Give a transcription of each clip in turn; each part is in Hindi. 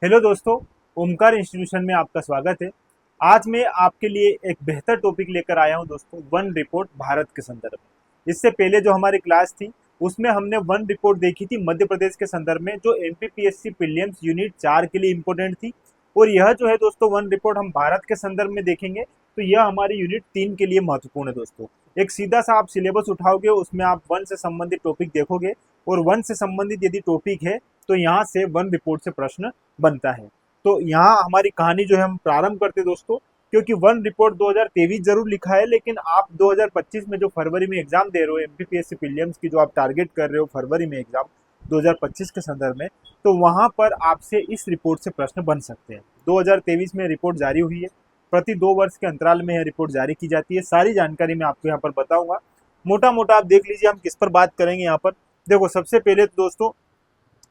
हेलो दोस्तों, ओमकार इंस्टीट्यूशन में आपका स्वागत है। आज मैं आपके लिए एक बेहतर टॉपिक लेकर आया हूं दोस्तों, वन रिपोर्ट भारत के संदर्भ में। इससे पहले जो हमारी क्लास थी उसमें हमने वन रिपोर्ट देखी थी मध्य प्रदेश के संदर्भ में, जो एमपीपीएससी प्रीलिम्स यूनिट 4 के लिए इंपॉर्टेंट थी। और यह जो है दोस्तों वन रिपोर्ट हम भारत के संदर्भ में देखेंगे तो यह हमारी यूनिट 3 के लिए महत्वपूर्ण है दोस्तों। एक सीधा सा आप सिलेबस उठाओगे, उसमें आप वन से संबंधित टॉपिक देखोगे और वन से संबंधित यदि टॉपिक है तो यहाँ से वन रिपोर्ट से प्रश्न बनता है। तो यहाँ हमारी कहानी जो है हम प्रारंभ करते दोस्तों, क्योंकि वन रिपोर्ट 2023 जरूर लिखा है, लेकिन आप 2025 में जो फरवरी में एग्जाम दे रहे हो एमपीपीएससी प्रीलिम्स की, जो आप टारगेट कर रहे हो फरवरी में एग्जाम 2025 के संदर्भ में, तो वहां पर आपसे इस रिपोर्ट से प्रश्न बन सकते हैं। 2023 में रिपोर्ट जारी हुई है, प्रति 2 वर्ष के अंतराल में यह रिपोर्ट जारी की जाती है। सारी जानकारी मैं आपको यहाँ पर बताऊंगा। मोटा मोटा आप देख लीजिए हम किस पर बात करेंगे। यहाँ पर देखो, सबसे पहले तो दोस्तों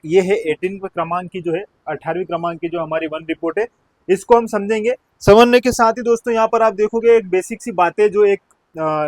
ये है 18वें क्रमांक की जो है 18वीं क्रमांक की जो हमारी वन रिपोर्ट है, इसको हम समझेंगे। समझने के साथ ही दोस्तों यहाँ पर आप देखोगे एक बेसिक सी बातें जो एक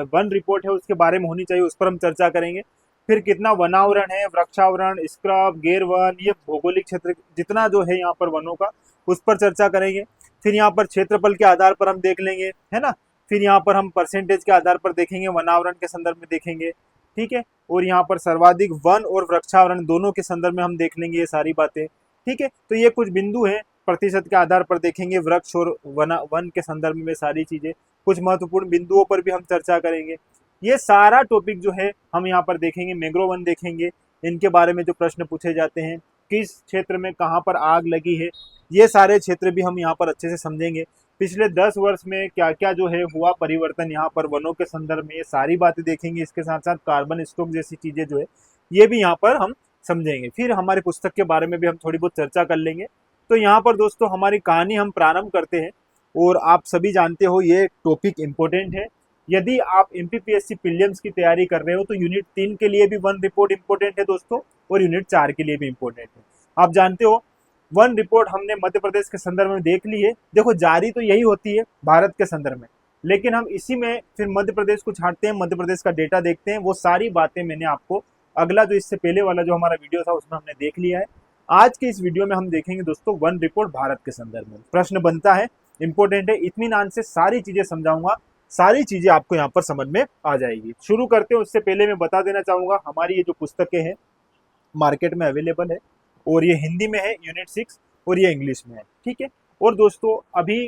वन रिपोर्ट है उसके बारे में होनी चाहिए, उस पर हम चर्चा करेंगे। फिर कितना वनावरण है, वृक्षावरण, स्क्रब, गैर वन, ये भौगोलिक क्षेत्र जितना जो है यहाँ पर वनों का, उस पर चर्चा करेंगे। फिर यहाँ पर क्षेत्रफल के आधार पर हम देख लेंगे, है ना। फिर यहाँ पर हम परसेंटेज के आधार पर देखेंगे, वनावरण के संदर्भ में देखेंगे, ठीक है। और यहाँ पर सर्वाधिक वन और वृक्षावरण दोनों के संदर्भ में हम देख लेंगे ये सारी बातें, ठीक है। तो ये कुछ बिंदु हैं, प्रतिशत के आधार पर देखेंगे वृक्ष और वन के संदर्भ में सारी चीजें। कुछ महत्वपूर्ण बिंदुओं पर भी हम चर्चा करेंगे। ये सारा टॉपिक जो है हम यहाँ पर देखेंगे। मैंग्रोव वन देखेंगे, इनके बारे में जो प्रश्न पूछे जाते हैं, किस क्षेत्र में कहाँ पर आग लगी है, ये सारे क्षेत्र भी हम यहाँ पर अच्छे से समझेंगे। पिछले 10 वर्ष में क्या क्या जो है हुआ परिवर्तन यहाँ पर वनों के संदर्भ में, ये सारी बातें देखेंगे। इसके साथ साथ कार्बन स्टॉक जैसी चीजें जो है ये भी यहाँ पर हम समझेंगे। फिर हमारे पुस्तक के बारे में भी हम थोड़ी बहुत चर्चा कर लेंगे। तो यहाँ पर दोस्तों हमारी कहानी हम प्रारंभ करते हैं। और आप सभी जानते हो ये टॉपिक इम्पोर्टेंट है। यदि आप एमपीपीएससी प्रीलिम्स की तैयारी कर रहे हो तो यूनिट 3 के लिए भी वन रिपोर्ट इम्पोर्टेंट है दोस्तों, और यूनिट 4 के लिए भी इम्पोर्टेंट है। आप जानते हो वन रिपोर्ट हमने मध्य प्रदेश के संदर्भ में देख ली है। देखो, जारी तो यही होती है भारत के संदर्भ में, लेकिन हम इसी में फिर मध्य प्रदेश को छांटते हैं, मध्य प्रदेश का डेटा देखते हैं। वो सारी बातें मैंने आपको अगला जो इससे पहले वाला जो हमारा वीडियो था उसमें हमने देख लिया है। आज के इस वीडियो में हम देखेंगे दोस्तों वन रिपोर्ट भारत के संदर्भ में। प्रश्न बनता है, इंपॉर्टेंट है, इत्मीनान से सारी चीजें समझाऊंगा, सारी चीजें आपको यहाँ पर समझ में आ जाएगी। शुरू करते हैं, उससे पहले मैं बता देना चाहूंगा हमारी ये जो पुस्तकें हैं मार्केट में अवेलेबल है, और ये हिंदी में है यूनिट 6, और ये इंग्लिश में है, ठीक है। और दोस्तों अभी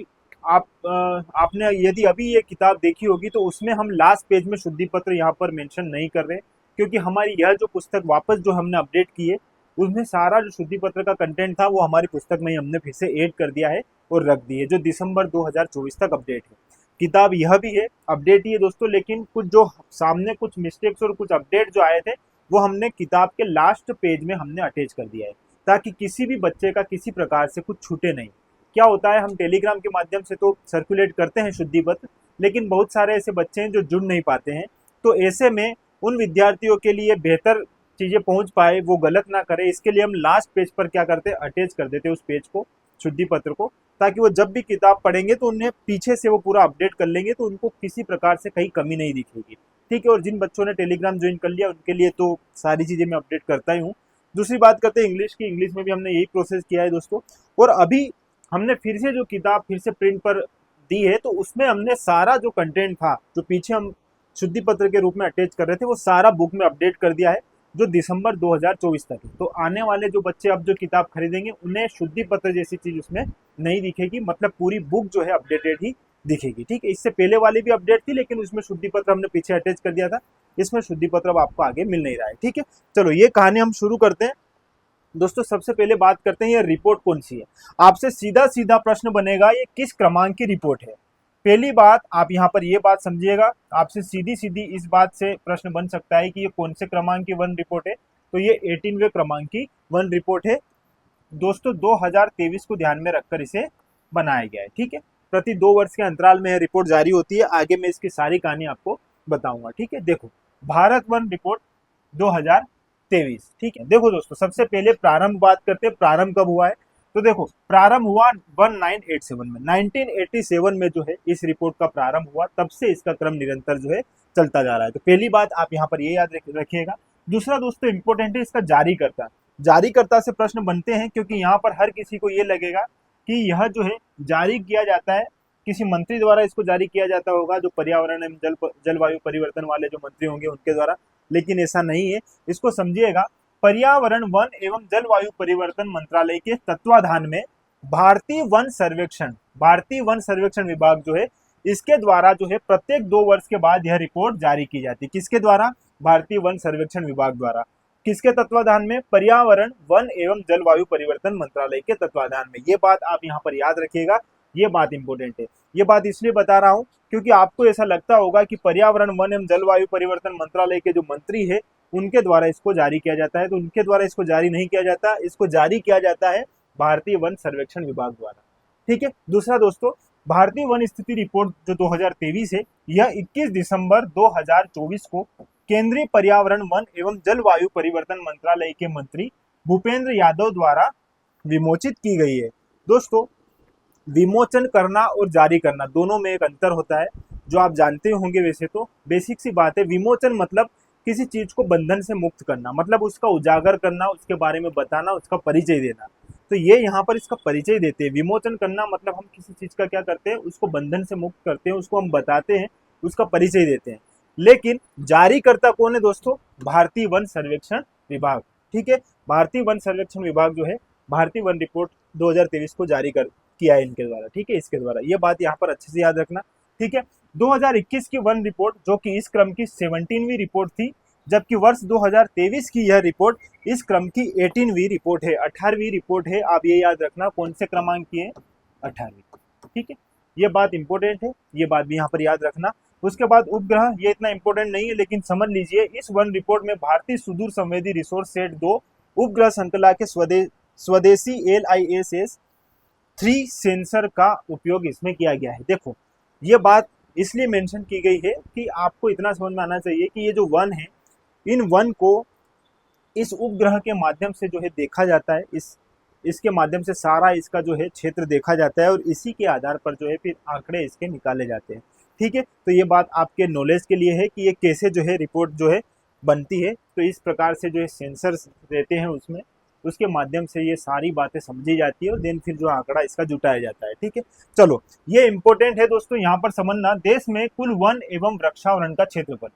आपने यदि अभी ये किताब देखी होगी तो उसमें हम लास्ट पेज में शुद्धि पत्र यहाँ पर मेंशन नहीं कर रहे, क्योंकि हमारी यह जो पुस्तक वापस जो हमने अपडेट की है उसमें सारा जो शुद्धि पत्र का कंटेंट था वो हमारी पुस्तक में ही हमने फिर से ऐड कर दिया है और रख दी है, जो दिसंबर 2024 तक अपडेट है। किताब यह भी है, अपडेट ही है दोस्तों, लेकिन कुछ जो सामने कुछ मिस्टेक्स और कुछ अपडेट जो आए थे वो हमने किताब के लास्ट पेज में हमने अटैच कर दिया है, ताकि किसी भी बच्चे का किसी प्रकार से कुछ छूटे नहीं। क्या होता है, हम टेलीग्राम के माध्यम से तो सर्कुलेट करते हैं शुद्धि पत्र, लेकिन बहुत सारे ऐसे बच्चे हैं जो जुड़ नहीं पाते हैं। तो ऐसे में उन विद्यार्थियों के लिए बेहतर चीजें पहुंच पाए, वो गलत ना करे, इसके लिए हम लास्ट पेज पर क्या करते हैं, अटैच कर देते हैं उस पेज को, शुद्धि पत्र को, ताकि वो जब भी किताब पढ़ेंगे तो उन्हें पीछे से वो पूरा अपडेट कर लेंगे, तो उनको किसी प्रकार से कहीं कमी नहीं दिखेगी, ठीक है। और जिन बच्चों ने टेलीग्राम ज्वाइन कर लिया उनके लिए तो सारी चीजें मैं अपडेट करता ही हूँ। दूसरी बात करते हैं इंग्लिश की। इंग्लिश में भी हमने यही प्रोसेस किया है दोस्तों, और अभी हमने फिर से जो किताब फिर से प्रिंट पर दी है तो उसमें हमने सारा जो कंटेंट था जो पीछे हम शुद्धि पत्र के रूप में अटैच कर रहे थे वो सारा बुक में अपडेट कर दिया है, जो दिसंबर 2024 तक है। तो आने वाले जो बच्चे अब जो किताब खरीदेंगे उन्हें शुद्धि पत्र जैसी चीज उसमें नहीं दिखेगी, मतलब पूरी बुक जो है अपडेटेड ही दिखेगी, ठीक है। इससे पहले वाली भी अपडेट थी, लेकिन उसमें शुद्धि पत्र हमने पीछे अटैच कर दिया था, इसमें शुद्धि पत्र अब आपको आगे मिल नहीं रहा है, ठीक है। चलो ये कहानी हम शुरू करते हैं दोस्तों। सबसे पहले बात करते हैं ये रिपोर्ट कौन सी है। आपसे सीधा सीधा प्रश्न बनेगा ये किस क्रमांक की रिपोर्ट है। पहली बात आप यहाँ पर ये बात समझिएगा, आपसे सीधी सीधी इस बात से प्रश्न बन सकता है कि ये कौन से क्रमांक की वन रिपोर्ट है। तो ये 18वें क्रमांक की वन रिपोर्ट है दोस्तों। 2023 को ध्यान में रखकर इसे बनाया गया है, ठीक है। प्रति 2 वर्ष के अंतराल में यह रिपोर्ट जारी होती है। आगे मैं इसकी सारी कहानी आपको बताऊंगा, ठीक है। देखो, भारत वन रिपोर्ट 2023, ठीक है। देखो दोस्तों, सबसे पहले प्रारंभ बात करते हैं, प्रारंभ कब हुआ है। तो देखो, प्रारंभ हुआ 1987 में, 1987 में जो है इस रिपोर्ट का प्रारंभ हुआ, तब से इसका क्रम निरंतर जो है चलता जा रहा है। तो पहली बात आप यहाँ पर ये याद रखिएगा। दूसरा दोस्तों इंपॉर्टेंट है इसका जारीकर्ता। जारीकर्ता से प्रश्न बनते हैं, क्योंकि यहाँ पर हर किसी को ये लगेगा कि यह जो है जारी किया जाता है किसी मंत्री द्वारा, इसको जारी किया जाता होगा, जो पर्यावरण एवं जलवायु परिवर्तन वाले जो मंत्री होंगे उनके द्वारा, लेकिन ऐसा नहीं है। इसको समझिएगा, पर्यावरण वन एवं जलवायु परिवर्तन मंत्रालय के तत्वाधान में भारतीय वन सर्वेक्षण विभाग जो है, इसके द्वारा जो है प्रत्येक 2 वर्ष के बाद यह रिपोर्ट जारी की जाती है। किसके द्वारा? भारतीय वन सर्वेक्षण विभाग द्वारा। किसके तत्वाधान में? पर्यावरण वन एवं जलवायु परिवर्तन मंत्रालय के तत्वाधान में। ये बात आप यहाँ पर याद रखिएगा, ये बात इंपॉर्टेंट है। ये बात इसलिए बता रहा हूँ क्योंकि आपको ऐसा लगता होगा कि पर्यावरण वन एवं जलवायु परिवर्तन मंत्रालय के जो मंत्री है उनके द्वारा इसको जारी किया जाता है, तो उनके द्वारा इसको जारी नहीं किया जाता, इसको जारी किया जाता है भारतीय वन सर्वेक्षण विभाग द्वारा। ठीक है। दूसरा दोस्तों, भारतीय वन स्थिति रिपोर्ट जो 2023 है, यह 21 दिसंबर 2024 को केंद्रीय पर्यावरण वन एवं जलवायु परिवर्तन मंत्रालय के मंत्री भूपेंद्र यादव द्वारा विमोचित की गई है। दोस्तों, विमोचन करना और जारी करना दोनों में एक अंतर होता है, जो आप जानते होंगे। वैसे तो बेसिक सी बात है। विमोचन मतलब किसी चीज को बंधन से मुक्त करना, मतलब उसका उजागर करना, उसके बारे में बताना, उसका परिचय देना। तो ये यहाँ पर इसका परिचय देते हैं। विमोचन करना मतलब हम किसी चीज का क्या करते हैं, उसको बंधन से मुक्त करते हैं, उसको हम बताते हैं, उसका परिचय देते हैं। लेकिन जारीकर्ता कौन है दोस्तों? भारतीय वन सर्वेक्षण विभाग। ठीक है। भारतीय वन सर्वेक्षण विभाग जो है भारतीय वन रिपोर्ट 2023 को जारी किया है इनके द्वारा। ठीक है, इसके द्वारा। ये बात यहाँ पर अच्छे से याद रखना। ठीक है। 2021 की वन रिपोर्ट, जो कि इस क्रम की 17वीं रिपोर्ट थी, जबकि वर्ष 2023 की यह रिपोर्ट इस क्रम की 18वीं रिपोर्ट है, 18वीं रिपोर्ट है। आप ये याद रखना, कौन से क्रमांक की है? 18वीं। ठीक है, ये बात इंपॉर्टेंट है, ये बात भी यहाँ पर याद रखना। उसके बाद उपग्रह, ये इतना इंपॉर्टेंट नहीं है, लेकिन समझ लीजिए इस वन रिपोर्ट में भारतीय सुदूर संवेदी रिसोर्स सेट 2 उपग्रह श्रृंखला के स्वदेशी LISS 3 सेंसर का उपयोग इसमें किया गया है। देखो, ये बात इसलिए मेंशन की गई है कि आपको इतना समझ में आना चाहिए कि ये जो वन है, इन वन को इस उपग्रह के माध्यम से जो है देखा जाता है, इसके माध्यम से सारा इसका जो है क्षेत्र देखा जाता है, और इसी के आधार पर जो है फिर आंकड़े इसके निकाले जाते हैं। ठीक है, तो ये बात आपके नॉलेज के लिए है कि ये कैसे जो है रिपोर्ट जो है बनती है। तो इस प्रकार से जो है सेंसर्स रहते हैं उसमें, उसके माध्यम से ये सारी बातें समझी जाती है, और देन फिर जो आंकड़ा इसका जुटाया जाता है। ठीक है, चलो ये इंपॉर्टेंट है दोस्तों। यहाँ पर समझना, देश में कुल वन एवं वृक्षावरण का क्षेत्रफल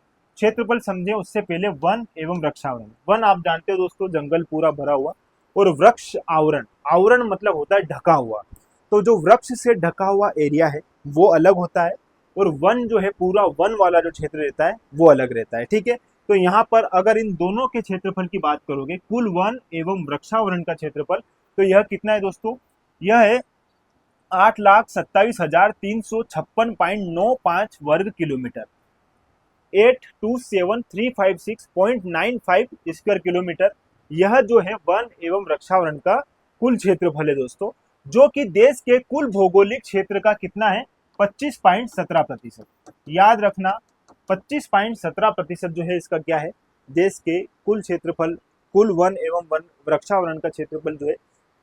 समझे उससे पहले वन एवं वृक्षावरण। वन आप जानते हो दोस्तों, जंगल पूरा भरा हुआ, और वृक्ष आवरण मतलब होता है ढका हुआ। तो जो वृक्ष से ढका हुआ एरिया है वो अलग होता है, और वन जो है पूरा वन वाला जो क्षेत्र रहता है वो अलग रहता है। ठीक है, तो यहाँ पर अगर इन दोनों के क्षेत्रफल की बात करोगे, कुल वन एवं वृक्षावरण का क्षेत्रफल, तो यह कितना है दोस्तों? यह है 8,27,356.95 वर्ग किलोमीटर, 827,356.95 स्क्वायर किलोमीटर। यह जो है वन एवं वृक्षावरण का कुल क्षेत्रफल है दोस्तों, जो कि देश के कुल भौगोलिक क्षेत्र का कितना है? 25.17%। याद रखना, 25.17% जो है इसका क्या है? देश के कुल क्षेत्रफल, कुल वन एवं वृक्षावरण का क्षेत्रफल जो है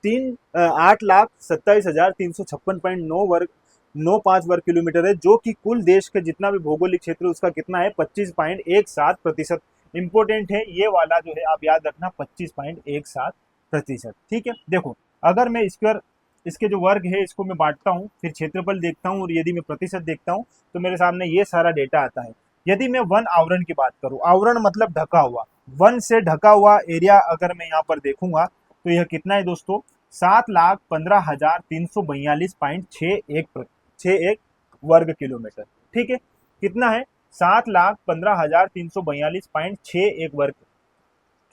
8,27,356.95 वर्ग किलोमीटर है, जो कि कुल देश के जितना भी भौगोलिक क्षेत्र उसका कितना है? 25.17%। इंपॉर्टेंट है ये वाला जो है, आप याद रखना 25.17%। ठीक है, देखो अगर मैं स्क्वायर, इसके जो वर्ग है इसको मैं बांटता हूँ, फिर क्षेत्रफल देखता हूँ, और यदि मैं प्रतिशत देखता हूँ तो मेरे सामने ये सारा डेटा आता है। यदि मैं वन आवरण की बात करूँ, आवरण मतलब ढका हुआ, वन से ढका हुआ एरिया अगर मैं यहाँ पर देखूंगा तो यह कितना है दोस्तों? 7,15,342.61 वर्ग किलोमीटर। ठीक है, कितना है? 7,15,342.61 वर्ग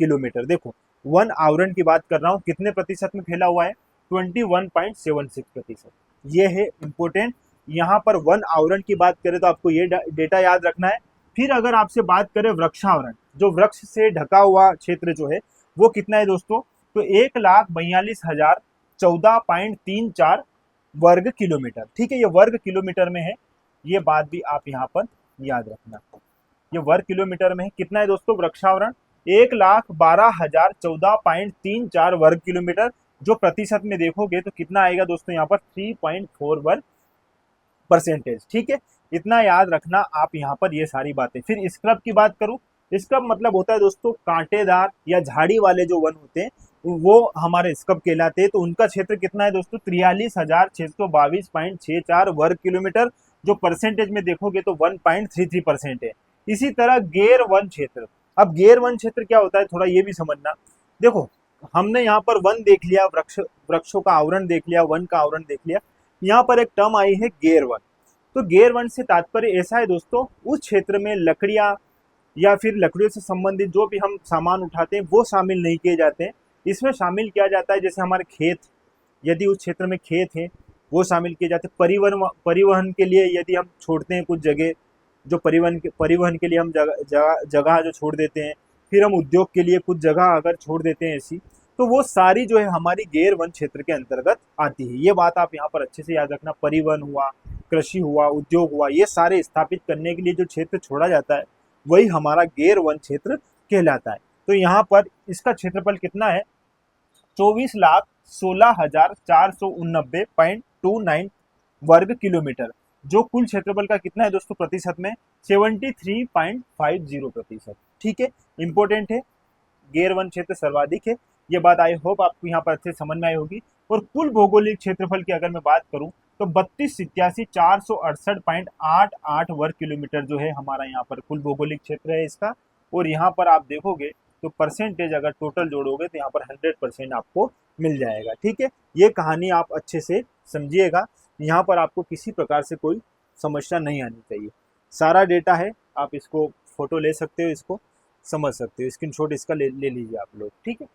किलोमीटर। देखो, वन आवरण की बात कर रहा हूँ, कितने प्रतिशत में फैला हुआ है? 21.76%। ये है इंपोर्टेंट। यहाँ पर वन आवरण की बात करें तो आपको ये डेटा याद रखना है। फिर अगर आपसे बात करें वृक्षावरण, जो वृक्ष से ढका हुआ क्षेत्र जो है वो कितना है दोस्तों? तो 1,42,014.34 वर्ग किलोमीटर। ठीक है, ये वर्ग किलोमीटर में है, ये बात भी आप यहाँ पर याद रखना। ये वर्ग किलोमीटर में है। कितना है दोस्तों वृक्षावरण? 1,12,014.34 वर्ग किलोमीटर, जो प्रतिशत में देखोगे तो कितना आएगा दोस्तों? यहाँ पर 3.41%। ठीक है, इतना याद रखना आप यहाँ पर ये सारी बातें। फिर स्क्रब की बात करूं, स्क्रब मतलब होता है दोस्तों कांटेदार या झाड़ी वाले जो वन होते हैं वो हमारे कब कहलाते हैं। तो उनका क्षेत्र कितना है दोस्तों, 43,622.64 वर्ग किलोमीटर, जो परसेंटेज में देखोगे तो 1.33% है। इसी तरह गैर वन क्षेत्र, अब गैर वन क्षेत्र क्या होता है थोड़ा ये भी समझना। देखो हमने यहाँ पर वन देख लिया, वृक्षों का आवरण देख लिया, वन का आवरण देख लिया, यहाँ पर एक टर्म आई है गैर वन। तो गैर वन से तात्पर्य ऐसा है दोस्तों, उस क्षेत्र में लकड़ियां या फिर लकड़ियों से संबंधित जो भी हम सामान उठाते हैं वो शामिल नहीं किए जाते हैं। इसमें शामिल किया जाता है जैसे हमारे खेत, यदि उस क्षेत्र में खेत है वो शामिल किए जाते हैं। परिवहन के लिए यदि हम छोड़ते हैं कुछ जगह, जो परिवहन के लिए हम जगह जो छोड़ देते हैं, फिर हम उद्योग के लिए कुछ जगह अगर छोड़ देते हैं ऐसी, तो वो सारी जो है हमारी गैर वन क्षेत्र के अंतर्गत आती है। ये बात आप यहाँ पर अच्छे से याद रखना। परिवहन हुआ, कृषि हुआ, उद्योग हुआ, ये सारे स्थापित करने के लिए जो क्षेत्र छोड़ा जाता है वही हमारा गैर वन क्षेत्र कहलाता है। तो यहाँ पर इसका क्षेत्रफल कितना है, 24,16,489.29 वर्ग किलोमीटर, जो कुल क्षेत्रफल का कितना है दोस्तों प्रतिशत में, 73.50%। ठीक है, इंपॉर्टेंट है, गैर वन क्षेत्र सर्वाधिक है। ये बात आई होप आपको यहाँ पर अच्छे समझ में आई होगी। और कुल भौगोलिक क्षेत्रफल की अगर मैं बात करूं तो 32,87,468.88 वर्ग किलोमीटर जो है हमारा यहाँ पर कुल भौगोलिक क्षेत्र है इसका। और यहाँ पर आप देखोगे तो परसेंटेज अगर टोटल जोड़ोगे तो यहाँ पर 100% आपको मिल जाएगा। ठीक है, ये कहानी आप अच्छे से समझिएगा, यहाँ पर आपको किसी प्रकार से कोई समस्या नहीं आनी चाहिए। सारा डेटा है, आप इसको फोटो ले सकते हो, इसको समझ सकते हो, स्क्रीनशॉट इसका ले लीजिए आप लोग। ठीक है,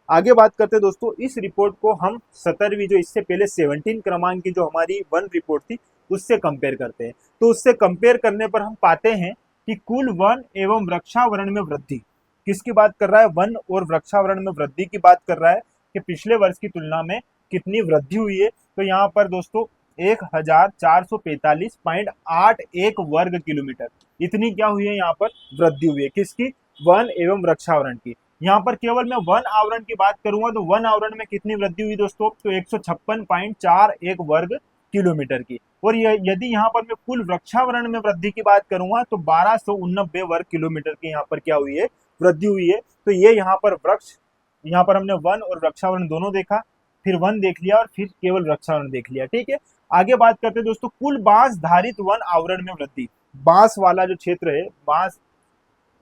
आगे बात करते हैं दोस्तों। इस रिपोर्ट को हम 17वीं, जो इससे पहले 17 क्रमांक की जो हमारी वन रिपोर्ट थी उससे कंपेयर करते हैं। तो उससे कंपेयर करने पर हम पाते हैं कि कुल वन एवं वृक्षावरण में वृद्धि, किसकी बात कर रहा है, वन और वृक्षावरण में वृद्धि की बात कर रहा है कि पिछले वर्ष की तुलना में कितनी वृद्धि हुई है। तो यहाँ पर दोस्तों 1,445.81 वर्ग किलोमीटर, इतनी क्या हुई है यहाँ पर वृद्धि हुई है, किसकी, वन एवं वृक्षावरण की। यहाँ पर केवल मैं वन आवरण की बात करूंगा तो वन आवरण में कितनी वृद्धि हुई दोस्तों, तो 156.41 वर्ग किलोमीटर की। और यदि यहाँ पर मैं कुल वृक्षावरण में वृद्धि की बात करूंगा तो 1289 वर्ग किलोमीटर की यहाँ पर क्या हुई है, वृद्धि हुई है। तो ये यहाँ पर वृक्ष, यहाँ पर हमने वन और वृक्षावरण दोनों देखा, फिर वन देख लिया और फिर केवल वृक्षावरण देख लिया। ठीक है, आगे बात करते हैं दोस्तों, कुल बांस धारित वन आवरण में वृद्धि। बांस वाला जो क्षेत्र है, बांस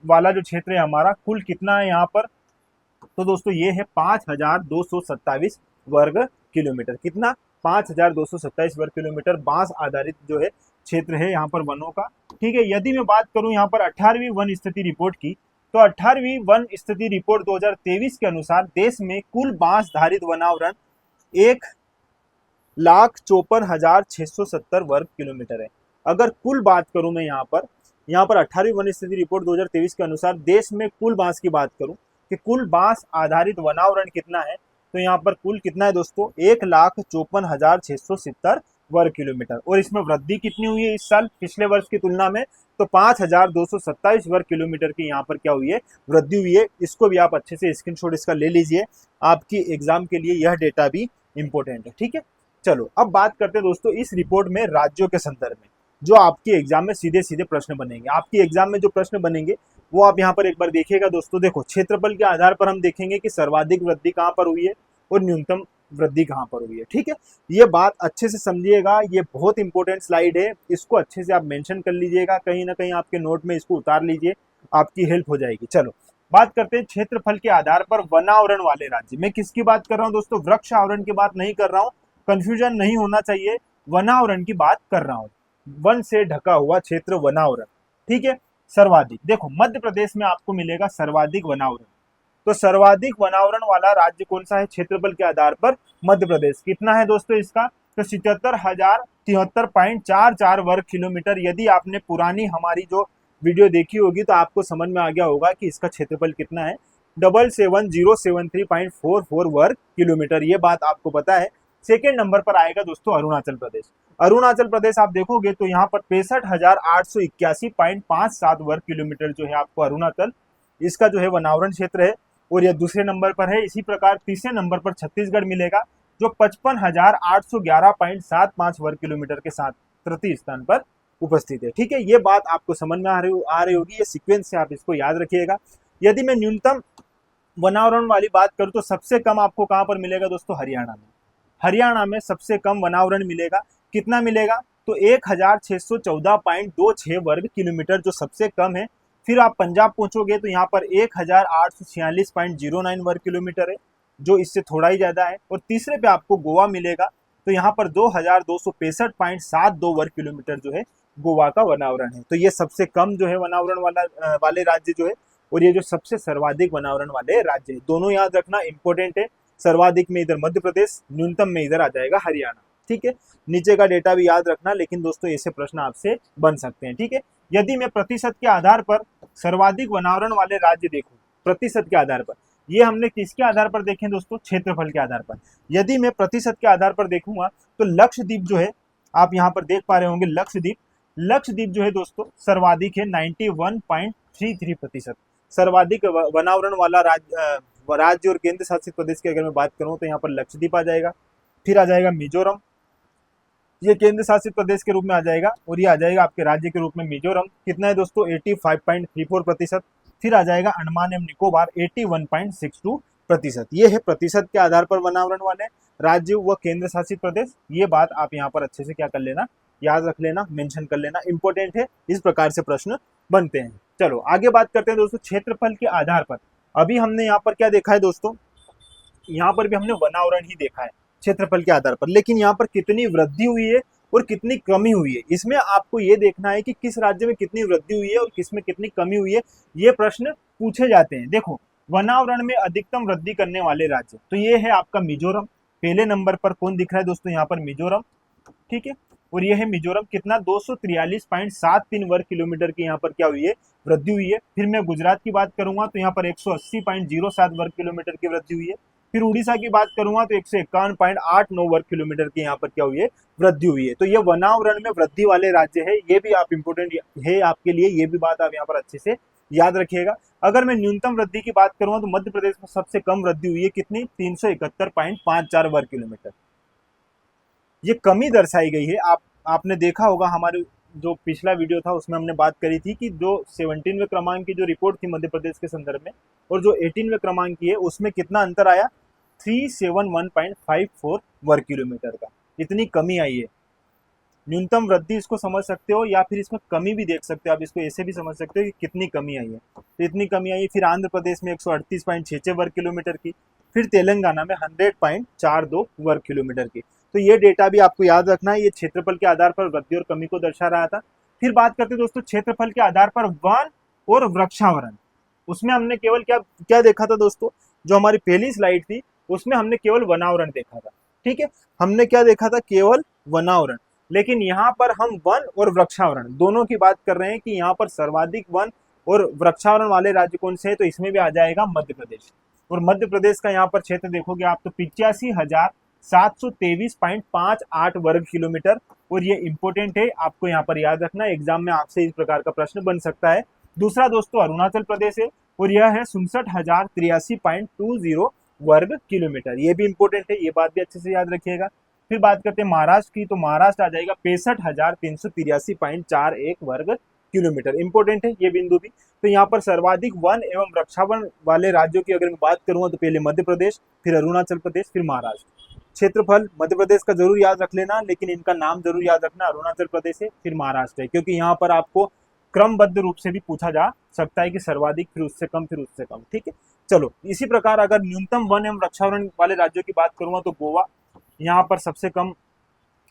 वाला जो क्षेत्र है हमारा, कुल कितना है यहाँ पर, तो दोस्तों ये है 5,227 वर्ग किलोमीटर। कितना, 5,227 वर्ग किलोमीटर बांस आधारित जो है क्षेत्र है यहाँ पर वनों का। ठीक है, यदि मैं बात करूं यहाँ पर 18वीं वन स्थिति रिपोर्ट की, तो 18वीं वन स्थिति रिपोर्ट 2023 के अनुसार देश में कुल बांस धारित वनावरण 1,54,670 वर्ग किलोमीटर है। अगर कुल बात करूं मैं यहाँ पर 18वीं वन स्थिति रिपोर्ट 2023 के अनुसार देश में कुल बांस की बात करूं कि कुल बांस आधारित वनावरण कितना है, तो यहाँ पर कुल कितना है दोस्तों, 1,54,670 वर्ग किलोमीटर। और इसमें वृद्धि कितनी हुई है इस साल पिछले वर्ष की तुलना में, तो 5,227 वर्ग किलोमीटर की यहाँ पर क्या हुई है, वृद्धि हुई है। इसको भी आप अच्छे से स्क्रीनशॉट इसका ले लीजिए, आपकी एग्जाम के लिए यह डेटा भी इंपॉर्टेंट है। ठीक है, चलो अब बात करते हैं दोस्तों इस रिपोर्ट में राज्यों के संदर्भ में, जो आपकी एग्जाम में सीधे सीधे प्रश्न बनेंगे। आपकी एग्जाम में जो प्रश्न बनेंगे वो आप यहाँ पर एक बार देखिएगा दोस्तों। देखो क्षेत्रफल के आधार पर हम देखेंगे कि सर्वाधिक वृद्धि कहाँ पर हुई है और न्यूनतम वृद्धि कहाँ पर हुई है। ठीक है, ये बात अच्छे से समझिएगा, ये बहुत इंपॉर्टेंट स्लाइड है, इसको अच्छे से आप मेंशन कर लीजिएगा, कहीं ना कहीं आपके नोट में इसको उतार लीजिए, आपकी हेल्प हो जाएगी। चलो बात करते हैं क्षेत्रफल के आधार पर वनावरण वाले राज्य। मैं किसकी बात कर रहा हूँ दोस्तों, वृक्ष आवरण की बात नहीं कर रहा हूँ, कंफ्यूजन नहीं होना चाहिए, वनावरण की बात कर रहा हूँ, वन से ढका हुआ क्षेत्र वनावरण। ठीक है, सर्वाधिक, देखो मध्य प्रदेश में आपको मिलेगा सर्वाधिक वनावरण। तो सर्वाधिक वनावरण वाला राज्य कौन सा है क्षेत्रफल के आधार पर, मध्य प्रदेश। कितना है दोस्तों इसका, तो 77,073.44 वर्ग किलोमीटर। यदि आपने पुरानी हमारी जो वीडियो देखी होगी तो आपको समझ में आ गया होगा कि इसका क्षेत्रफल कितना है, 77,073.44 वर्ग किलोमीटर, ये बात आपको पता है। सेकेंड नंबर पर आएगा दोस्तों अरुणाचल प्रदेश। अरुणाचल प्रदेश आप देखोगे तो यहाँ पर 65,881.57 वर्ग किलोमीटर जो है आपको अरुणाचल, इसका जो है वनावरण क्षेत्र है, और यह दूसरे नंबर पर है। इसी प्रकार तीसरे नंबर पर छत्तीसगढ़ मिलेगा जो 55,811.75 वर्ग किलोमीटर के साथ तृतीय स्थान पर उपस्थित है। ठीक है, ये बात आपको समझ में आ रही होगी, ये सीक्वेंस से आप इसको याद रखिएगा। यदि मैं न्यूनतम वनावरण वाली बात करूँ तो सबसे कम आपको कहाँ पर मिलेगा दोस्तों? हरियाणा में। हरियाणा में सबसे कम वनावरण मिलेगा। कितना मिलेगा? तो 1614.26 वर्ग किलोमीटर जो सबसे कम है। फिर आप पंजाब पहुंचोगे तो यहाँ पर 1846.09 वर्ग किलोमीटर है, जो इससे थोड़ा ही ज्यादा है। और तीसरे पे आपको गोवा मिलेगा, तो यहाँ पर 2265.72 वर्ग किलोमीटर जो है गोवा का वनावरण है। तो ये सबसे कम जो है वनावरण वाले राज्य जो है, और ये जो सबसे सर्वाधिक वनावरण वाले राज्य है। दोनों याद रखना, इंपॉर्टेंट है। सर्वाधिक में इधर मध्य प्रदेश, न्यूनतम में इधर आ जाएगा हरियाणा। ठीक है, नीचे का डेटा भी याद रखना, लेकिन दोस्तों ऐसे प्रश्न आपसे बन सकते हैं। ठीक है, यदि मैं प्रतिशत के आधार पर सर्वाधिक वनावरण वाले राज्य देखूं, प्रतिशत के आधार पर, ये हमने किसके आधार पर देखे दोस्तों? क्षेत्रफल के आधार पर। यदि मैं प्रतिशत के आधार पर देखूंगा तो लक्षद्वीप जो है, आप यहाँ पर देख पा रहे होंगे लक्षद्वीप, लक्षद्वीप जो है दोस्तों सर्वाधिक है 91.33%। सर्वाधिक वनावरण वाला राज्य और केंद्र शासित प्रदेश की अगर मैं बात करूं तो यहाँ पर लक्षद्वीप आ जाएगा। फिर आ जाएगा मिजोरम, ये केंद्र शासित प्रदेश के रूप में आ जाएगा, और ये आ जाएगा आपके राज्य के रूप में मिजोरम। कितना है दोस्तों? 85.34%। फिर आ जाएगा अंडमान एवं निकोबार 81.62%। ये है प्रतिशत के आधार पर वनावरण वाले राज्य व केंद्र शासित प्रदेश। ये बात आप यहाँ पर अच्छे से क्या कर लेना, याद रख लेना, मेंशन कर लेना, इंपॉर्टेंट है। इस प्रकार से प्रश्न बनते हैं। चलो आगे बात करते हैं दोस्तों क्षेत्रफल के आधार पर। अभी हमने यहाँ पर क्या देखा है दोस्तों? यहाँ पर भी हमने वनावरण ही देखा है क्षेत्रफल के आधार पर, लेकिन यहाँ पर कितनी वृद्धि हुई है और कितनी कमी हुई है, इसमें आपको ये देखना है कि किस राज्य में कितनी वृद्धि हुई है और किस में कितनी कमी हुई है। ये प्रश्न पूछे जाते हैं। देखो, वनावरण में अधिकतम वृद्धि करने वाले राज्य, तो ये है आपका मिजोरम। पहले नंबर पर कौन दिख रहा है दोस्तों? यहाँ पर मिजोरम। ठीक है, और ये है मिजोरम, कितना? 243.73 वर्ग किलोमीटर की यहाँ पर क्या हुई है? वृद्धि हुई है। फिर मैं गुजरात की बात करूंगा तो यहाँ पर 180.07 वर्ग किलोमीटर की वृद्धि हुई है। फिर उड़ीसा की बात करूंगा तो 151.89 वर्ग किलोमीटर की यहाँ पर क्या हुई है? वृद्धि हुई है। तो ये वनावरण में वृद्धि वाले राज्य है, ये भी आप इंपोर्टेंट है आपके लिए, ये भी बात आप यहाँ पर अच्छे से याद रखिएगा। अगर मैं न्यूनतम वृद्धि की बात करूंगा तो मध्य प्रदेश में सबसे कम वृद्धि हुई है, कितनी? 371.54 वर्ग किलोमीटर। ये कमी दर्शाई गई है। आपने देखा होगा हमारे जो पिछला वीडियो था उसमें हमने बात करी थी कि जो 17वें क्रमांक की जो रिपोर्ट थी मध्य प्रदेश के संदर्भ में और जो 18वें क्रमांक की है उसमें कितना अंतर आया? 371.54 वर्ग किलोमीटर का, इतनी कमी आई है। न्यूनतम वृद्धि इसको समझ सकते हो या फिर इसमें कमी भी देख सकते हो, आप इसको ऐसे भी समझ सकते हो कि कितनी कमी आई है। तो इतनी कमी आई है। फिर आंध्र प्रदेश में 138.66 वर्ग किलोमीटर की, फिर तेलंगाना में 100.42 वर्ग किलोमीटर की। तो ये डेटा भी आपको याद रखना है, ये क्षेत्रफल के आधार पर वृद्धि और कमी को दर्शा रहा था। फिर बात करते हैं दोस्तों क्षेत्रफल के आधार पर वन और वृक्षावरण। उसमें हमने केवल क्या क्या देखा था दोस्तों? जो हमारी पहली स्लाइड थी उसमें हमने केवल वनावरण देखा था। ठीक है, हमने क्या देखा था? केवल वनावरण। लेकिन यहाँ पर हम वन और वृक्षावरण दोनों की बात कर रहे हैं कि यहाँ पर सर्वाधिक वन और वृक्षावरण वाले राज्य कौन से हैं? तो इसमें भी आ जाएगा मध्य प्रदेश। और मध्य प्रदेश का यहाँ पर क्षेत्र देखोगे आप तो 85,723.58 वर्ग किलोमीटर। और ये इंपॉर्टेंट है, आपको यहाँ पर याद रखना, एग्जाम में आपसे इस प्रकार का प्रश्न बन सकता है। दूसरा दोस्तों अरुणाचल प्रदेश है और यह है 67,083.20 वर्ग किलोमीटर। ये भी इंपॉर्टेंट है, ये बात भी अच्छे से याद रखिएगा। फिर बात करते हैं महाराष्ट्र की, तो महाराष्ट्र आ जाएगा 65,383.41 वर्ग किलोमीटर। इंपॉर्टेंट है ये बिंदु भी। तो यहाँ पर सर्वाधिक वन एवं वृक्षावरण वाले राज्यों की अगर मैं बात करूंगा तो पहले मध्य प्रदेश, फिर अरुणाचल प्रदेश, फिर महाराष्ट्र। क्षेत्रफल मध्य प्रदेश का जरूर याद रख लेना, लेकिन इनका नाम जरूर याद रखना, अरुणाचल प्रदेश है फिर महाराष्ट्र है, क्योंकि यहाँ पर आपको क्रमबद्ध रूप से भी पूछा जा सकता है कि सर्वाधिक, फिर उससे कम, फिर उससे कम। ठीक है, चलो इसी प्रकार अगर न्यूनतम वन एवं वृक्षावरण वाले राज्यों की बात करूंगा तो गोवा यहाँ पर सबसे कम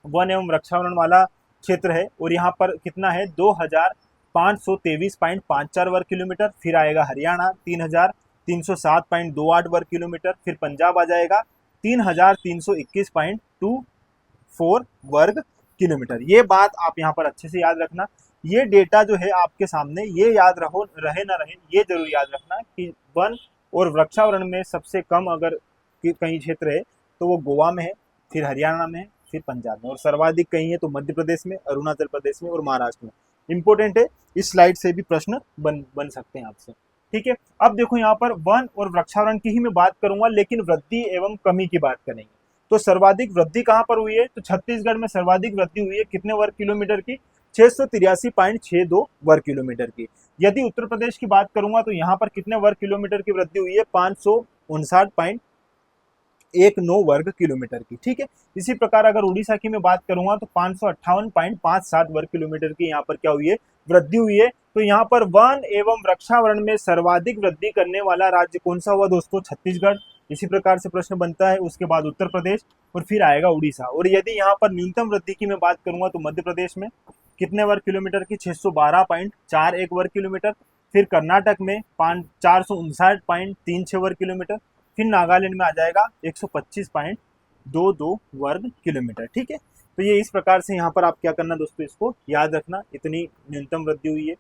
वन एवं वृक्षावरण वाला क्षेत्र है और यहाँ पर कितना है? 2,523.54 वर्ग किलोमीटर। फिर आएगा हरियाणा 3,307.28 वर्ग किलोमीटर। फिर पंजाब आ जाएगा 3,321.24 वर्ग किलोमीटर। ये बात आप यहाँ पर अच्छे से याद रखना। ये डेटा जो है आपके सामने, ये याद रहे ना रहे, ये जरूर याद रखना कि वन और वृक्षावरण में सबसे कम अगर कहीं क्षेत्र है तो वो गोवा में है, फिर हरियाणा में है, फिर पंजाब में, और सर्वाधिक कहीं है तो मध्य प्रदेश में, अरुणाचल प्रदेश में और महाराष्ट्र में। इंपॉर्टेंट है, इस स्लाइड से भी प्रश्न बन सकते हैं आपसे। ठीक है, अब देखो यहाँ पर वन और वृक्षावरण की ही मैं बात करूंगा, लेकिन वृद्धि एवं कमी की बात करेंगे। तो सर्वाधिक वृद्धि कहाँ पर हुई है? तो छत्तीसगढ़ में सर्वाधिक वृद्धि हुई है, कितने वर्ग किलोमीटर की? 683.62 वर्ग किलोमीटर की। यदि उत्तर प्रदेश की बात करूंगा तो यहाँ पर कितने वर्ग किलोमीटर की वृद्धि हुई है, 559.19 वर्ग किलोमीटर की। ठीक है, इसी प्रकार अगर उड़ीसा की मैं बात करूंगा तो 558.57 वर्ग किलोमीटर की यहाँ पर क्या हुई है, वृद्धि हुई है। तो यहाँ पर वन एवं वृक्षावरण में सर्वाधिक वृद्धि करने वाला राज्य कौन सा हुआ दोस्तों, छत्तीसगढ़। इसी प्रकार से प्रश्न बनता है, उसके बाद उत्तर प्रदेश और फिर आएगा उड़ीसा। और यदि यहाँ पर न्यूनतम वृद्धि की मैं बात करूंगा तो मध्य प्रदेश में कितने वर्ग किलोमीटर की, 612.41 वर्ग किलोमीटर। फिर कर्नाटक में 459.36 वर्ग किलोमीटर। फिर नागालैंड में आ जाएगा 125.22 वर्ग किलोमीटर। ठीक है, तो ये इस प्रकार से यहाँ पर आप क्या करना दोस्तों, इसको याद रखना, इतनी न्यूनतम वृद्धि हुई है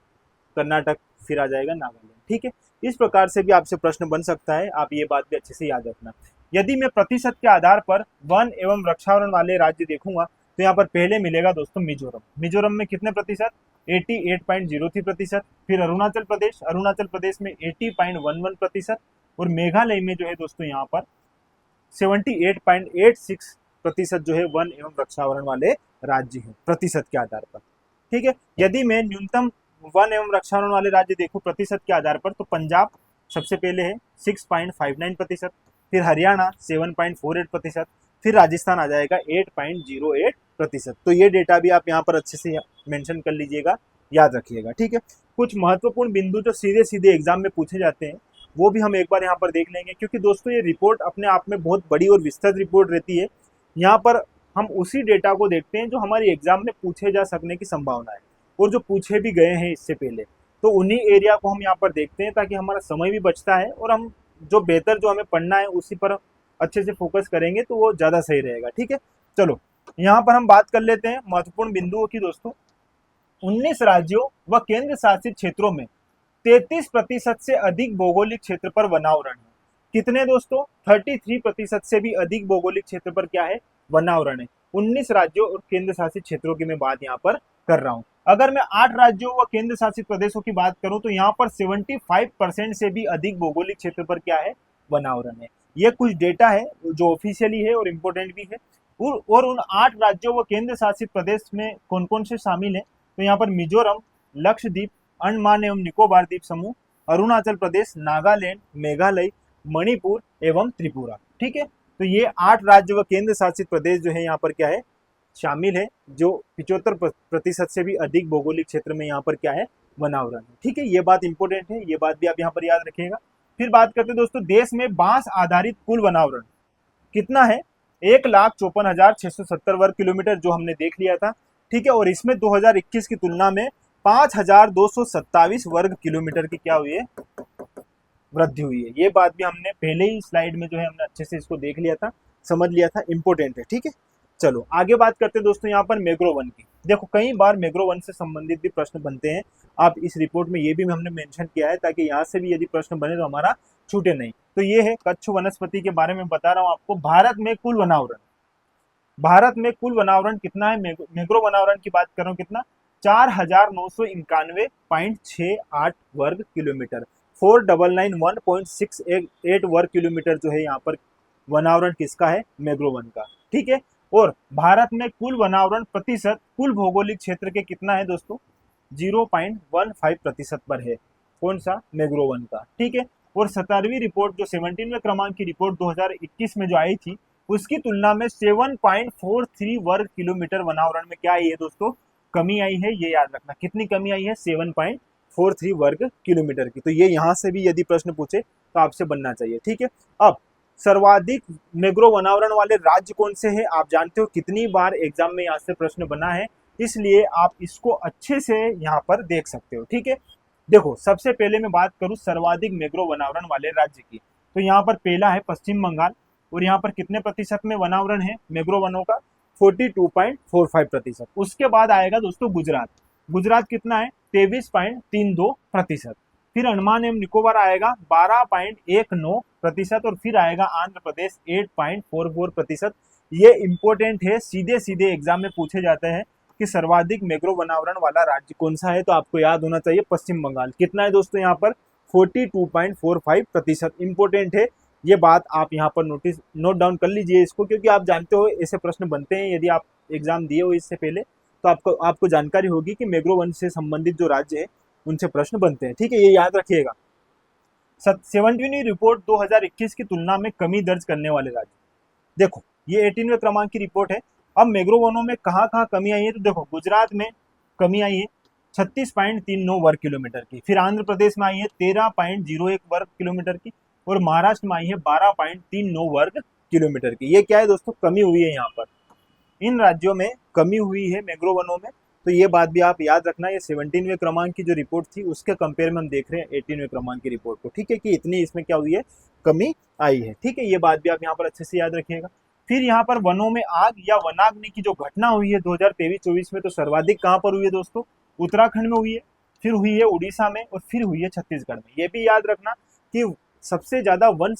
कर्नाटक, फिर आ जाएगा नागालैंड। ठीक है, इस प्रकार से भी आपसे प्रश्न बन सकता है, आप ये बात भी अच्छे से याद रखना। यदि मैं प्रतिशत के आधार पर वन एवं वृक्षावरण वाले राज्य देखूंगा तो यहाँ पर पहले मिलेगा दोस्तों मिजोरम। मिजोरम में कितने प्रतिशत, 88.03 प्रतिशत। फिर अरुणाचल प्रदेश में 80.11 प्रतिशत। और मेघालय में जो है दोस्तों यहाँ पर 78.86 प्रतिशत जो है वन एवं वृक्षावरण वाले राज्य हैं प्रतिशत के आधार पर। ठीक है, यदि मैं न्यूनतम वन एवं वृक्षावरण वाले राज्य देखूं प्रतिशत के आधार पर तो पंजाब सबसे पहले है 6.59 प्रतिशत। फिर हरियाणा 7.48 प्रतिशत। फिर राजस्थान आ जाएगा 8.08 प्रतिशत। तो ये डेटा भी आप यहाँ पर अच्छे से मेंशन कर लीजिएगा, याद रखिएगा। ठीक है, कुछ महत्वपूर्ण बिंदु जो सीधे सीधे एग्जाम में पूछे जाते हैं वो भी हम एक बार यहाँ पर देख लेंगे, क्योंकि दोस्तों ये रिपोर्ट अपने आप में बहुत बड़ी और विस्तृत रिपोर्ट रहती है। यहाँ पर हम उसी डेटा को देखते हैं जो हमारी एग्जाम में पूछे जा सकने की संभावना है और जो पूछे भी गए हैं इससे पहले, तो उन्हीं एरिया को हम यहाँ पर देखते हैं ताकि हमारा समय भी बचता है और हम जो बेहतर जो हमें पढ़ना है उसी पर अच्छे से फोकस करेंगे तो वो ज़्यादा सही रहेगा। ठीक है, चलो यहाँ पर हम बात कर लेते हैं महत्वपूर्ण बिंदुओं की दोस्तों। 19 राज्यों व केंद्र शासित क्षेत्रों में 33% से अधिक भौगोलिक क्षेत्र पर वनावरण है। कितने दोस्तों, 33% से भी अधिक भौगोलिक क्षेत्र पर क्या है, वनावरण है। 19 राज्यों और केंद्र शासित क्षेत्रों की मैं बात यहाँ पर कर रहा हूँ। अगर मैं 8 राज्यों व केंद्र शासित प्रदेशों की बात करूं तो यहाँ पर 75% से भी अधिक भौगोलिक क्षेत्र पर क्या है, वनावरण है। ये कुछ डेटा है जो ऑफिशियली है और इम्पोर्टेंट भी है। और उन 8 राज्यों व केंद्र शासित प्रदेश में कौन कौन से शामिल है, तो यहाँ पर मिजोरम, लक्षद्वीप, अंडमान एवं निकोबार द्वीप समूह, अरुणाचल प्रदेश, नागालैंड, मेघालय, मणिपुर एवं त्रिपुरा। ठीक है, तो ये 8 राज्य व केंद्र शासित प्रदेश जो है यहाँ पर क्या है, शामिल है, जो 75% से भी अधिक भौगोलिक क्षेत्र में यहाँ पर क्या है, वनावरण है। ठीक है, ये बात इंपॉर्टेंट है, ये बात भी आप यहाँ पर याद रखिएगा। फिर बात करते हैं दोस्तों, देश में बांस आधारित कुल वनावरण कितना है, 1,54,670 वर्ग किलोमीटर जो हमने देख लिया था। ठीक है, और इसमें 2021 की तुलना में 5,227 वर्ग किलोमीटर की क्या हुई है, वृद्धि हुई है। ये बात भी हमने पहले ही स्लाइड में जो है हमने अच्छे से इसको देख लिया था, समझ लिया था, इंपॉर्टेंट है। ठीक है, चलो आगे बात करते हैं दोस्तों यहाँ पर मैंग्रोव वन की। देखो कई बार मैंग्रोव वन से संबंधित भी प्रश्न बनते हैं, आप इस रिपोर्ट में ये भी हमने मेंशन किया है ताकि यहाँ से भी यदि प्रश्न बने तो हमारा छूटे नहीं। तो ये है कच्छ वनस्पति के बारे में बता रहा हूँ आपको। भारत में कुल वनावरण कितना है, मैंग्रोव वनावरण की बात कर रहा हूँ, कितना, 4,991.68 वर्ग किलोमीटर, 4,991.68 वर्ग किलोमीटर जो है यहाँ पर वनावरण किसका है, मैंग्रोव वन का। ठीक है, और भारत में कुल वनावरण प्रतिशत कुल भौगोलिक क्षेत्र के कितना है दोस्तों, 0.15% पर है। कौन सा, मैंग्रोव वन का। ठीक है, और 17वीं रिपोर्ट जो 17वें क्रमांक की रिपोर्ट 2021 में जो आई थी उसकी तुलना में 7.43 वर्ग किलोमीटर वनावरण में क्या आई है दोस्तों, कमी आई है। ये याद रखना, कितनी कमी आई है, 7.43 वर्ग किलोमीटर की। तो ये यहाँ से भी यदि प्रश्न पूछे तो आपसे बनना चाहिए। ठीक है, अब सर्वाधिक मैंग्रोव वनावरण वाले राज्य कौन से हैं, आप जानते हो कितनी बार एग्जाम में यहाँ से प्रश्न बना है, इसलिए आप इसको अच्छे से यहाँ पर देख सकते हो। ठीक है, देखो सबसे पहले मैं बात करूं सर्वाधिक मैंग्रोव वनावरण वाले राज्य की, तो यहाँ पर पहला है पश्चिम बंगाल, और यहाँ पर कितने प्रतिशत में वनावरण है मैंग्रोव वनों का, 42.45%। उसके बाद आएगा दोस्तों गुजरात कितना है, 23.32%। फिर अंडमान एवं निकोबार आएगा 12.19%, और फिर आएगा आंध्र प्रदेश 8.44%। ये इंपॉर्टेंट है, सीधे सीधे एग्जाम में पूछे जाते हैं कि सर्वाधिक मैंग्रोव वनावरण वाला राज्य कौन सा है, तो आपको याद होना चाहिए पश्चिम बंगाल। कितना है दोस्तों यहाँ पर, 42.45%। इंपॉर्टेंट है, ये बात आप यहाँ पर नोट डाउन कर लीजिए इसको, क्योंकि आप जानते हो ऐसे प्रश्न बनते हैं, यदि आप एग्जाम दिए हो इससे पहले तो आपको जानकारी होगी कि मैंग्रोव वन से संबंधित जो राज्य है उनसे प्रश्न बनते हैं। ठीक है, ये याद रखिएगा। 17वीं रिपोर्ट 2021 की तुलना में कमी दर्ज करने वाले राज्य। देखो ये 18वें क्रमांक की रिपोर्ट है। अब मैंग्रोव वनों में कहाँ कहाँ कमी आई है, तो देखो गुजरात में कमी आई है 36.39 वर्ग किलोमीटर की, फिर आंध्र प्रदेश में आई है 13.01 वर्ग किलोमीटर की, और महाराष्ट्र में आई है 12.39 वर्ग किलोमीटर की। ये क्या है दोस्तों, कमी हुई है यहाँ पर, इन राज्यों में कमी हुई है मैंग्रोव वनों में। तो ये बात भी आप याद रखना, ये 17वें क्रमांक की जो रिपोर्ट थी उसके कंपेयर में हम देख रहे हैं 18वें क्रमांक की रिपोर्ट को। ठीक है, कि इतनी इसमें क्या हुई है, कमी आई है। ठीक है, ये बात भी आप यहाँ पर अच्छे से याद रखिएगा। फिर यहाँ पर वनों में आग या वनाग्नि की जो घटना हुई है 2023-24 में, तो सर्वाधिक कहाँ पर हुई है दोस्तों, उत्तराखंड में हुई है, फिर हुई है उड़ीसा में, और फिर हुई है छत्तीसगढ़ में। ये भी याद रखना कि सबसे ज्यादा वन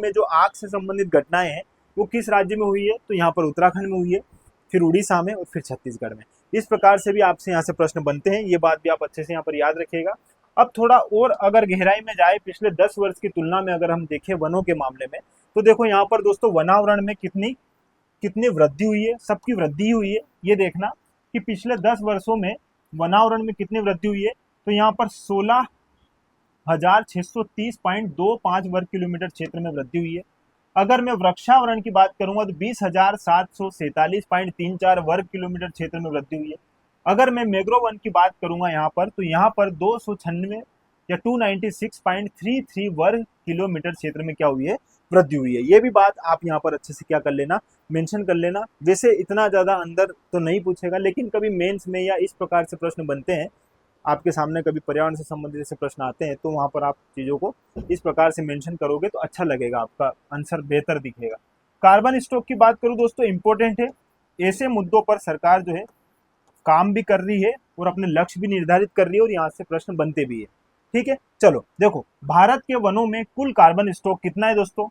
में जो आग से संबंधित घटनाएं हैं वो किस राज्य में हुई है, तो यहाँ पर उत्तराखंड में हुई है, फिर उड़ीसा में, और फिर छत्तीसगढ़ में। इस प्रकार से भी आपसे यहाँ से प्रश्न बनते हैं, ये बात भी आप अच्छे से यहाँ पर याद रखिएगा। अब थोड़ा और अगर गहराई में जाए, पिछले 10 वर्ष की तुलना में अगर हम देखें वनों के मामले में, तो देखो यहाँ पर दोस्तों वनावरण में कितनी वृद्धि हुई है, सबकी वृद्धि हुई है। ये देखना कि पिछले 10 वर्षों में वनावरण में कितनी वृद्धि हुई है, तो यहाँ पर 16,630.25 वर्ग किलोमीटर क्षेत्र में वृद्धि हुई है। अगर मैं वृक्षावरण की बात करूंगा तो 20,747.34 वर्ग किलोमीटर क्षेत्र में वृद्धि हुई है। अगर मैं मैंग्रोव वन की बात करूंगा यहाँ पर, तो यहाँ पर 296 या 296.33 वर्ग किलोमीटर क्षेत्र में क्या हुई है, वृद्धि हुई है। ये भी बात आप यहाँ पर अच्छे से क्या कर लेना, मेंशन कर लेना। वैसे इतना ज्यादा अंदर तो नहीं पूछेगा, लेकिन कभी मेंस में या इस प्रकार से प्रश्न बनते हैं आपके सामने, कभी पर्यावरण से संबंधित ऐसे प्रश्न आते हैं, तो वहां पर आप चीजों को इस प्रकार से मेंशन करोगे तो अच्छा लगेगा, आपका आंसर बेहतर दिखेगा। कार्बन स्टॉक की बात करूं दोस्तों, इंपॉर्टेंट है। ऐसे मुद्दों पर सरकार जो है काम भी कर रही है और अपने लक्ष्य भी निर्धारित कर रही है, और यहाँ से प्रश्न बनते भी है। ठीक है, चलो देखो भारत के वनों में कुल कार्बन स्टॉक कितना है दोस्तों,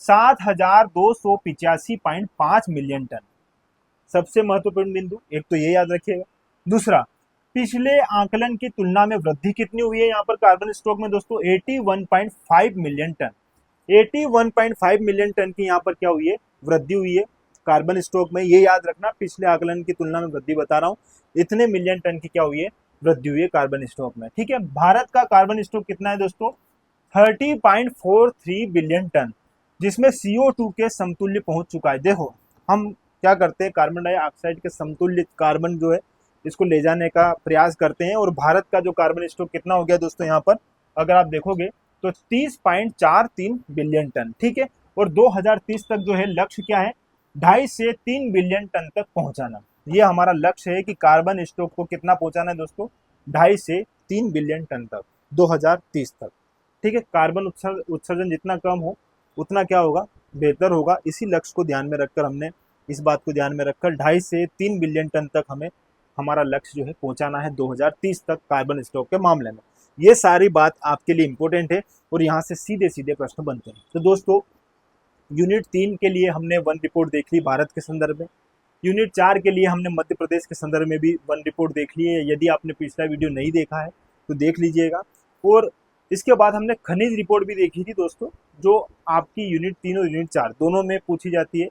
7,285.5 मिलियन टन। सबसे महत्वपूर्ण बिंदु एक तो ये याद रखिएगा। दूसरा, पिछले आकलन की तुलना में वृद्धि कितनी हुई है यहाँ पर कार्बन स्टॉक में दोस्तों, 81.5 मिलियन टन। 81.5 मिलियन टन की यहाँ पर क्या हुई है, वृद्धि हुई है कार्बन स्टॉक में। ये याद रखना, पिछले आकलन की तुलना में वृद्धि बता रहा हूँ, इतने मिलियन टन की क्या हुई है, वृद्धि हुई है कार्बन स्टॉक में। ठीक है, भारत का कार्बन स्टॉक कितना है दोस्तों, 30.43 बिलियन टन, जिसमें CO2 के समतुल्य पहुंच चुका है। देखो हम क्या करते हैं, कार्बन डाइऑक्साइड के समतुल्य कार्बन जो है इसको ले जाने का प्रयास करते हैं, और भारत का जो कार्बन स्टॉक कितना हो गया दोस्तों, यहाँ पर अगर आप देखोगे तो 30.43 बिलियन टन। ठीक है, और 2030 तक जो है लक्ष्य क्या है, 2.5 से 3 बिलियन टन तक पहुंचाना। ये हमारा लक्ष्य है कि कार्बन स्टॉक को कितना पहुंचाना है दोस्तों, 2.5 से 3 बिलियन टन तक 2030 तक। ठीक है, कार्बन उत्सर्जन जितना कम हो उतना क्या होगा, बेहतर होगा। इसी लक्ष्य को ध्यान में रखकर हमने इस बात को ध्यान में रखकर 2.5 से 3 बिलियन टन तक हमें हमारा लक्ष्य जो है पहुंचाना है 2030 तक कार्बन स्टॉक के मामले में। ये सारी बात आपके लिए इंपॉर्टेंट है, और यहाँ से सीधे सीधे प्रश्न बनते हैं। तो दोस्तों यूनिट 3 के लिए हमने वन रिपोर्ट देख ली भारत के संदर्भ में, यूनिट 4 के लिए हमने मध्य प्रदेश के संदर्भ में भी वन रिपोर्ट देख ली है। यदि आपने पिछला वीडियो नहीं देखा है तो देख लीजिएगा। और इसके बाद हमने खनिज रिपोर्ट भी देखी थी दोस्तों, जो आपकी यूनिट 3 और यूनिट 4 दोनों में पूछी जाती है।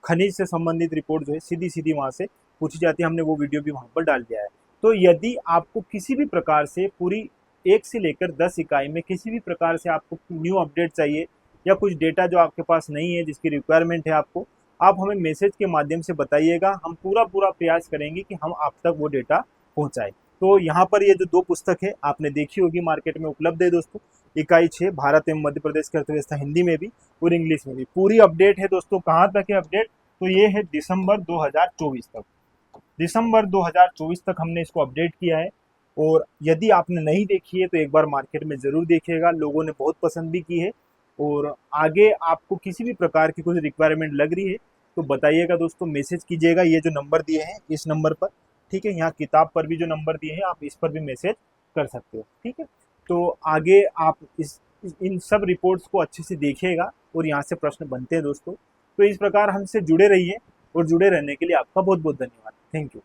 खनिज से संबंधित रिपोर्ट जो है सीधी सीधी वहाँ से पूछी जाती है, हमने वो वीडियो भी वहाँ पर डाल दिया है। तो यदि आपको किसी भी प्रकार से पूरी 1 से लेकर 10 इकाई में किसी भी प्रकार से आपको न्यू अपडेट चाहिए, या कुछ डेटा जो आपके पास नहीं है जिसकी रिक्वायरमेंट है आपको, आप हमें मैसेज के माध्यम से बताइएगा। हम पूरा प्रयास करेंगे कि हम आप तक वो डेटा पहुँचाएं। तो यहाँ पर ये जो 2 पुस्तक है आपने देखी होगी, मार्केट में उपलब्ध है दोस्तों। इकाई 6 भारत एवं मध्य प्रदेश की अर्थव्यवस्था, हिंदी में भी और इंग्लिश में भी पूरी अपडेट है दोस्तों। कहाँ तक है अपडेट, तो ये है दिसंबर 2024 तक। दिसंबर 2024 तक हमने इसको अपडेट किया है। और यदि आपने नहीं देखी है तो एक बार मार्केट में ज़रूर देखिएगा, लोगों ने बहुत पसंद भी की है। और आगे आपको किसी भी प्रकार की कुछ रिक्वायरमेंट लग रही है तो बताइएगा दोस्तों, मैसेज कीजिएगा। ये जो नंबर दिए हैं इस नंबर पर, ठीक है, यहाँ किताब पर भी जो नंबर दिए हैं आप इस पर भी मैसेज कर सकते हो। ठीक है, तो आगे आप इन सब रिपोर्ट्स को अच्छे से देखिएगा, और यहाँ से प्रश्न बनते हैं दोस्तों। तो इस प्रकार हमसे जुड़े रहिए, और जुड़े रहने के लिए आपका बहुत बहुत धन्यवाद। Thank you.